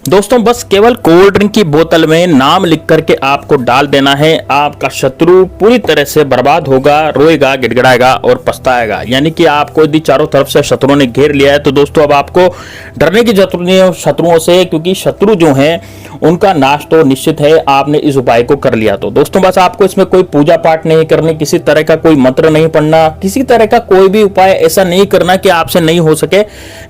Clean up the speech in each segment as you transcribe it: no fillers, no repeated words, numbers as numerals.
दोस्तों बस केवल कोल्ड ड्रिंक की बोतल में नाम लिख करके आपको डाल देना है। आपका शत्रु पूरी तरह से बर्बाद होगा, रोएगा, गिड़गिड़ाएगा और पछताएगा। यानी कि आपको यदि चारों तरफ से शत्रुओं ने घेर लिया है तो दोस्तों अब आपको डरने की जरूरत नहीं है शत्रुओं से, क्योंकि शत्रु जो हैं उनका नाश तो निश्चित है। आपने इस उपाय को कर लिया तो दोस्तों बस आपको इसमें कोई पूजा पाठ नहीं करनी, किसी तरह का कोई मंत्र नहीं पढ़ना, किसी तरह का कोई भी उपाय ऐसा नहीं करना कि आपसे नहीं हो सके।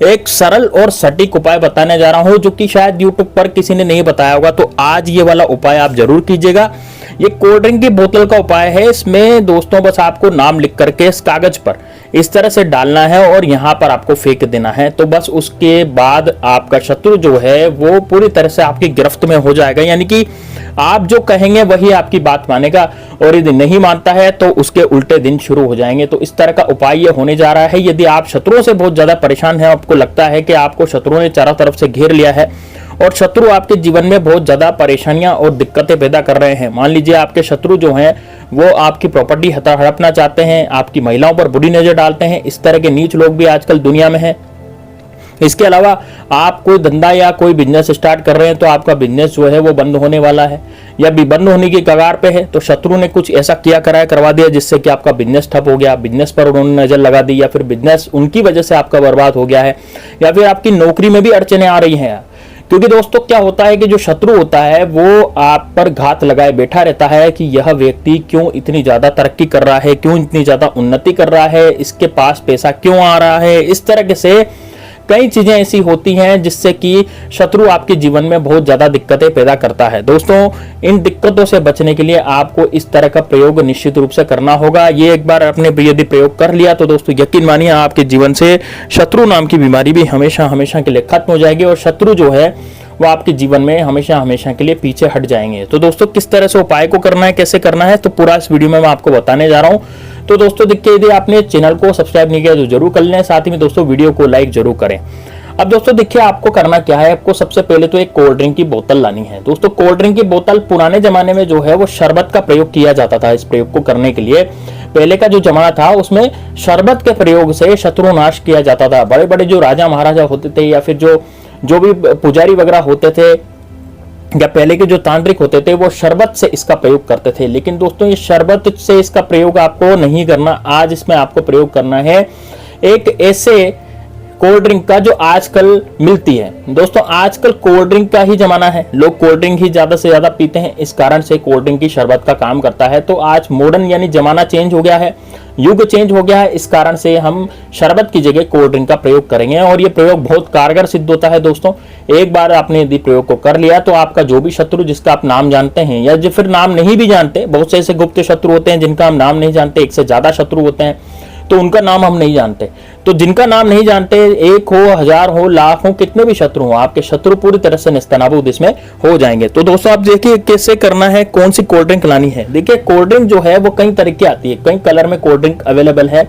एक सरल और सटीक उपाय बताने जा रहा हूं जो कि शायद यूट्यूब पर किसी ने नहीं बताया होगा, तो आज ये वाला उपाय आप जरूर कीजिएगा। ये कोल्ड ड्रिंक की बोतल का उपाय है। इसमें दोस्तों बस आपको नाम लिख करके इस कागज पर इस तरह से डालना है और यहां पर आपको फेंक देना है। तो बस उसके बाद आपका शत्रु जो है वो पूरी तरह से आपकी गिरफ्त में हो जाएगा। यानी कि आप जो कहेंगे वही आपकी बात मानेगा, और यदि नहीं मानता है तो उसके उल्टे दिन शुरू हो जाएंगे। तो इस तरह का उपाय ये होने जा रहा है। यदि आप शत्रुओं से बहुत ज्यादा परेशान हैं, आपको लगता है कि आपको शत्रुओं ने चारों तरफ से घेर लिया है और शत्रु आपके जीवन में बहुत ज्यादा परेशानियां और दिक्कतें पैदा कर रहे हैं, मान लीजिए आपके शत्रु जो हैं वो आपकी प्रॉपर्टी हड़पना चाहते हैं, आपकी महिलाओं पर बुरी नजर डालते हैं, इस तरह के नीच लोग भी आजकल दुनिया में हैं। इसके अलावा आप कोई धंधा या कोई बिजनेस स्टार्ट कर रहे हैं तो आपका बिजनेस जो है वो बंद होने वाला है या भी बंद होने की कगार पे है, तो शत्रु ने कुछ ऐसा करवा दिया जिससे कि आपका बिजनेस ठप हो गया, बिजनेस पर उन्होंने नजर लगा दी, या फिर बिजनेस उनकी वजह से आपका बर्बाद हो गया है, या फिर आपकी नौकरी में भी अड़चने आ रही हैं। क्योंकि दोस्तों क्या होता है कि जो शत्रु होता है वो आप पर घात लगाए बैठा रहता है कि यह व्यक्ति क्यों इतनी ज्यादा तरक्की कर रहा है, क्यों इतनी ज्यादा उन्नति कर रहा है, इसके पास पैसा क्यों आ रहा है। इस तरह से कई चीजें ऐसी होती हैं जिससे कि शत्रु आपके जीवन में बहुत ज्यादा दिक्कतें पैदा करता है। दोस्तों इन दिक्कतों से बचने के लिए आपको इस तरह का प्रयोग निश्चित रूप से करना होगा। ये एक बार आपने यदि प्रयोग कर लिया तो दोस्तों यकीन मानिए आपके जीवन से शत्रु नाम की बीमारी भी हमेशा हमेशा के लिए खत्म हो जाएगी और शत्रु जो है वो आपके जीवन में हमेशा हमेशा के लिए पीछे हट जाएंगे। तो दोस्तों किस तरह से उपाय को करना है, कैसे करना है, तो पूरा इस वीडियो में मैं आपको बताने जा रहा हूं। तो दोस्तों देखिए, यदि आपने चैनल को सब्सक्राइब नहीं किया तो जरूर कर लें, साथ ही में दोस्तों वीडियो को लाइक जरूर करें। अब दोस्तों देखिए आपको करना क्या है, आपको सबसे पहले तो एक कोल्ड ड्रिंक की बोतल लानी है। दोस्तों कोल्ड ड्रिंक की बोतल पुराने जमाने में जो है वो शरबत का प्रयोग किया जाता था। इस प्रयोग को करने के लिए पहले का जो जमाना था उसमें शरबत के प्रयोग से शत्रु नाश किया जाता था। बड़े बड़े जो राजा महाराजा होते थे या फिर जो भी पुजारी वगैरह होते थे या पहले के जो तांत्रिक होते थे वो शरबत से इसका प्रयोग करते थे। लेकिन दोस्तों ये शरबत से इसका प्रयोग आपको नहीं करना। आज इसमें आपको प्रयोग करना है एक ऐसे कोल्ड ड्रिंक का जो आजकल मिलती है। दोस्तों आजकल कोल्ड ड्रिंक का ही जमाना है, लोग कोल्ड ड्रिंक ही ज्यादा से ज्यादा पीते हैं, इस कारण से कोल्ड ड्रिंक की शरबत का काम करता है। तो आज मॉडर्न यानी जमाना चेंज हो गया है, युग चेंज हो गया है, इस कारण से हम शरबत की जगह कोल्ड ड्रिंक का प्रयोग करेंगे और ये प्रयोग बहुत कारगर सिद्ध होता है। दोस्तों एक बार आपने यदि प्रयोग को कर लिया तो आपका जो भी शत्रु जिसका आप नाम जानते हैं या जो फिर नाम नहीं भी जानते, बहुत से ऐसे गुप्त शत्रु होते हैं जिनका हम नाम नहीं जानते, एक से ज्यादा शत्रु होते हैं तो उनका नाम हम नहीं जानते। तो जिनका नाम नहीं जानते, एक हो, हजार हो, लाख हो, कितने भी शत्रु हो, आपके शत्रु पूरी तरह से नेस्तनाबूद इसमें हो जाएंगे। तो दोस्तों आप देखिए कैसे करना है, कौन सी कोल्ड ड्रिंक लानी है। देखिए कोल्ड ड्रिंक जो है वो कई तरह की आती है, कई कलर में कोल्ड ड्रिंक अवेलेबल है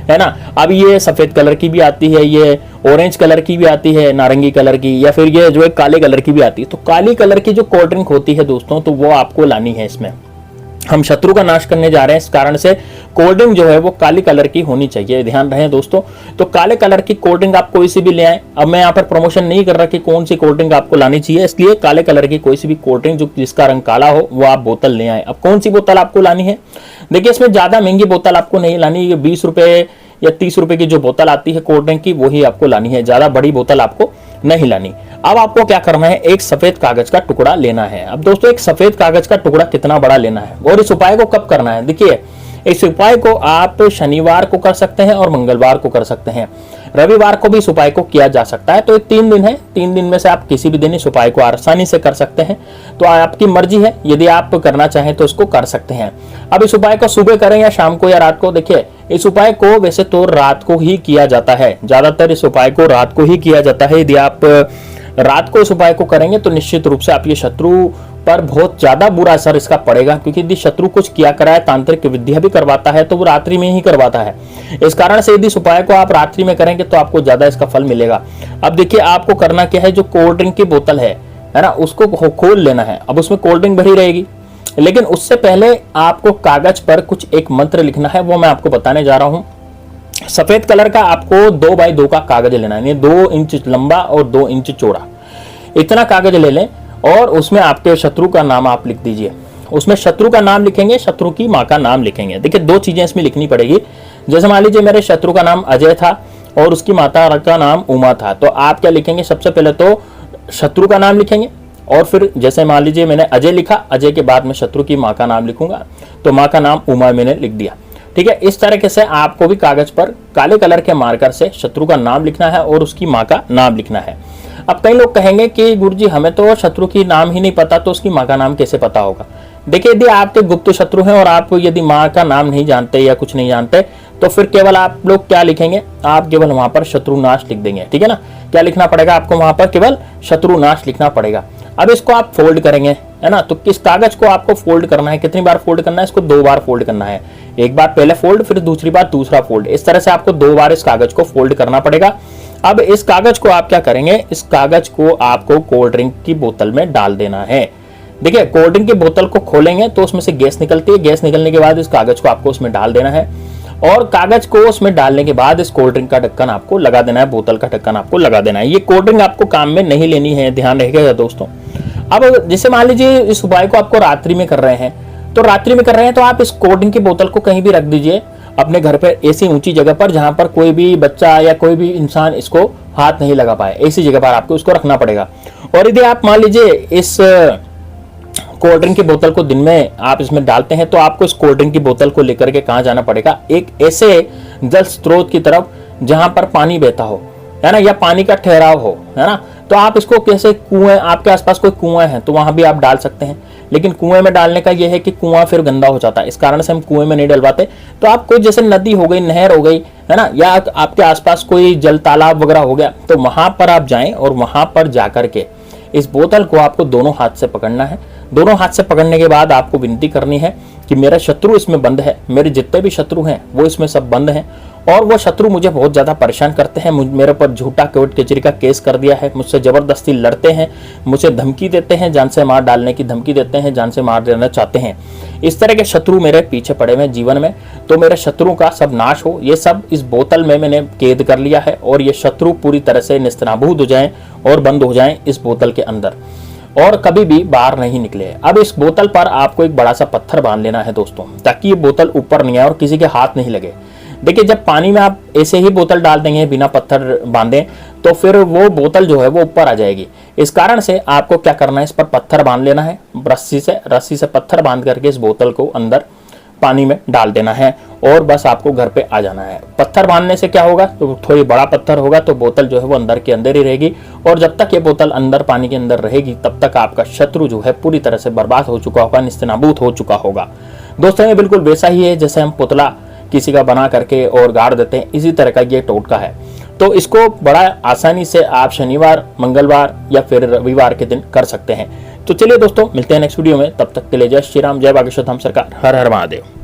ना। अब ये सफेद कलर की भी आती है, ये ऑरेंज कलर की भी आती है, नारंगी कलर की, या फिर ये जो है काले कलर की भी आती है। तो काली कलर की जो कोल्ड ड्रिंक होती है दोस्तों तो वो आपको लानी है। इसमें हम शत्रु का नाश करने जा रहे हैं, इस कारण से कोल्ड ड्रिंक जो है वो काली कलर की होनी चाहिए, ध्यान रहे दोस्तों। तो काले कलर की कोल्ड ड्रिंक आप कोई सी भी ले आए। अब मैं यहाँ पर प्रमोशन नहीं कर रहा कि कौन सी कोल्ड ड्रिंक आपको लानी चाहिए, इसलिए काले कलर की कोई सी भी कोल्ड ड्रिंक जो जिसका रंग काला हो वो आप बोतल ले आए। अब कौन सी बोतल आपको लानी है, देखिए इसमें ज्यादा महंगी बोतल आपको नहीं लानी, ये 20 रुपए या 30 रुपए की जो बोतल आती है कोल्ड ड्रिंक की वही आपको लानी है, ज्यादा बड़ी बोतल आपको नहीं लानी। अब आपको क्या करना है, एक सफेद कागज का टुकड़ा लेना है। अब दोस्तों एक सफेद कागज का टुकड़ा कितना बड़ा लेना है और इस उपाय को कब करना है, देखिए इस उपाय को आप शनिवार को कर सकते हैं और मंगलवार को कर सकते हैं, रविवार को भी इस उपाय को किया जा सकता है। तो ये 3 दिन है, 3 दिन में से आप किसी भी दिन इस उपाय को आसानी से कर सकते हैं। तो आपकी मर्जी है, यदि आप करना चाहें तो इसको कर सकते हैं। अब इस उपाय को सुबह करें या शाम को या रात को, देखिए इस उपाय को वैसे तो रात को ही किया जाता है, ज्यादातर इस उपाय को रात को ही किया जाता है। यदि आप रात को इस उपाय को करेंगे तो निश्चित रूप से आपके शत्रु पर बहुत ज्यादा बुरा असर इसका पड़ेगा, क्योंकि यदि शत्रु कुछ किया कराए, तांत्रिक विद्या भी करवाता है तो वो रात्रि में ही करवाता है। इस कारण से यदि इस उपाय को आप रात्रि में करेंगे तो आपको ज्यादा इसका फल मिलेगा। अब देखिए आपको करना क्या है, जो कोल्ड ड्रिंक की बोतल है ना, उसको खोल लेना है। अब उसमें कोल्ड ड्रिंक भरी रहेगी, लेकिन उससे पहले आपको कागज पर कुछ एक मंत्र लिखना है, वो मैं आपको बताने जा रहा हूं। सफेद कलर का आपको 2 बाई 2 का कागज लेना है, 2 इंच लंबा और 2 इंच चौड़ा। इतना कागज ले लें और उसमें आपके शत्रु का नाम आप लिख दीजिए। उसमें शत्रु का नाम लिखेंगे, शत्रु की माँ का नाम लिखेंगे। देखिए 2 चीजें इसमें लिखनी पड़ेगी। जैसे मान लीजिए मेरे शत्रु का नाम अजय था और उसकी माता का नाम उमा था, तो आप क्या लिखेंगे, सबसे पहले तो शत्रु का नाम लिखेंगे और फिर जैसे मान लीजिए मैंने अजय लिखा, अजय के बाद में शत्रु की माँ का नाम लिखूंगा, तो माँ का नाम उमा मैंने लिख दिया। ठीक है, इस तरीके से आपको भी कागज पर काले कलर के मार्कर से शत्रु का नाम लिखना है और उसकी माँ का नाम लिखना है। अब कई लोग कहेंगे कि गुरुजी हमें तो शत्रु की नाम ही नहीं पता, तो उसकी माँ का नाम कैसे पता होगा। देखिए यदि आपके गुप्त शत्रु हैं और आप यदि माँ का नाम नहीं जानते या कुछ नहीं जानते, तो फिर केवल आप लोग क्या लिखेंगे, आप केवल वहां पर शत्रुनाश लिख देंगे। ठीक है ना, क्या लिखना पड़ेगा आपको वहां पर, केवल शत्रुनाश लिखना पड़ेगा। अब इसको आप फोल्ड करेंगे, है ना, तो किस कागज को आपको फोल्ड करना है, कितनी बार फोल्ड करना है, इसको 2 बार फोल्ड करना है। एक बार पहले फोल्ड, फिर दूसरी बार दूसरा फोल्ड, इस तरह से आपको 2 बार इस कागज को फोल्ड करना पड़ेगा। अब इस कागज को आप क्या करेंगे, इस कागज को आपको कोल्ड ड्रिंक की बोतल में डाल देना है। देखिए कोल्ड ड्रिंक की बोतल को खोलेंगे तो उसमें से गैस निकलती है, गैस निकलने के बाद इस कागज को आपको उसमें डाल देना है और कागज को उसमें डालने के बाद इस कोल्ड ड्रिंक का ढक्कन आपको लगा देना है, बोतल का ढक्कन आपको लगा देना है। ये कोल्ड ड्रिंक आपको काम में नहीं लेनी है, ध्यान रखिएगा दोस्तों। अब जैसे मान लीजिए इस उपाय को आपको रात्रि में कर रहे हैं, तो रात्रि में कर रहे हैं तो आप इस कोल्ड ड्रिंक की बोतल को कहीं भी रख दीजिए अपने घर पे, ऐसी ऊंची जगह पर जहां पर कोई भी बच्चा या कोई भी इंसान इसको हाथ नहीं लगा पाए, ऐसी जगह पर आपको इसको रखना पड़ेगा। और यदि आप मान लीजिए इस कोल्ड ड्रिंक की बोतल को दिन में आप इसमें डालते हैं, तो आपको इस कोल्ड ड्रिंक की बोतल को लेकर के कहां जाना पड़ेगा, एक ऐसे जल स्रोत की तरफ जहां पर पानी बहता हो, है ना, या पानी का ठहराव हो, है ना। तो आप इसको कैसे, कुएं, आपके आसपास कोई कुआं है तो वहां भी आप डाल सकते हैं, लेकिन कुएं में डालने का यह है कि कुआं फिर गंदा हो जाता है, इस कारण से हम कुएं में नहीं डलवाते। तो आप कोई जैसे नदी हो गई, नहर हो गई, है ना, या आपके आसपास कोई जल तालाब वगैरह हो गया, तो वहां पर आप जाएं और वहां पर जाकर के इस बोतल को आपको दोनों हाथ से पकड़ना है। दोनों हाथ से पकड़ने के बाद आपको विनती करनी है कि मेरा शत्रु इसमें बंद है, मेरे जितने भी शत्रु हैं वो इसमें सब बंद हैं और वो शत्रु मुझे बहुत ज्यादा परेशान करते हैं, मेरे पर झूठा कोर्ट कचहरी का केस कर दिया है, मुझसे जबरदस्ती लड़ते हैं, मुझे धमकी देते हैं, जान से मार डालने की धमकी देते हैं, जान से मार देना चाहते हैं। इस तरह के शत्रु मेरे पीछे पड़े हुए जीवन में, तो मेरे शत्रु का सब नाश हो। ये सब इस बोतल में मैंने कैद कर लिया है और ये शत्रु पूरी तरह से निस्तनाबूद हो जाएं और बंद हो जाएं इस बोतल के अंदर और कभी भी बाहर नहीं निकले। अब इस बोतल पर आपको एक बड़ा सा पत्थर बांध लेना है दोस्तों, ताकि ये बोतल ऊपर नहीं आए और किसी के हाथ नहीं लगे। देखिए जब पानी में आप ऐसे ही बोतल डाल देंगे बिना पत्थर बांधे, तो फिर वो बोतल जो है वो ऊपर आ जाएगी। इस कारण से आपको क्या करना है, इस पर पत्थर बांध लेना है, रस्सी से पत्थर बांध करके इस बोतल को अंदर पानी में डाल देना है और बस आपको घर पे आ जाना है। पत्थर बांधने से क्या होगा, तो थोड़ी बड़ा पत्थर होगा तो बोतल जो है वो अंदर के अंदर ही रहेगी और जब तक ये बोतल अंदर पानी के अंदर रहेगी तब तक आपका शत्रु जो है पूरी तरह से बर्बाद हो चुका होगा, निस्तेनाबूद हो चुका होगा। दोस्तों ये बिल्कुल वैसा ही है जैसे हम पुतला किसी का बना करके और गाड़ देते हैं, इसी तरह का ये टोटका है। तो इसको बड़ा आसानी से आप शनिवार, मंगलवार या फिर रविवार के दिन कर सकते हैं। तो चलिए दोस्तों मिलते हैं नेक्स्ट वीडियो में, तब तक के लिए जय श्री राम, जय बागेश्वर धाम सरकार, हर हर महादेव।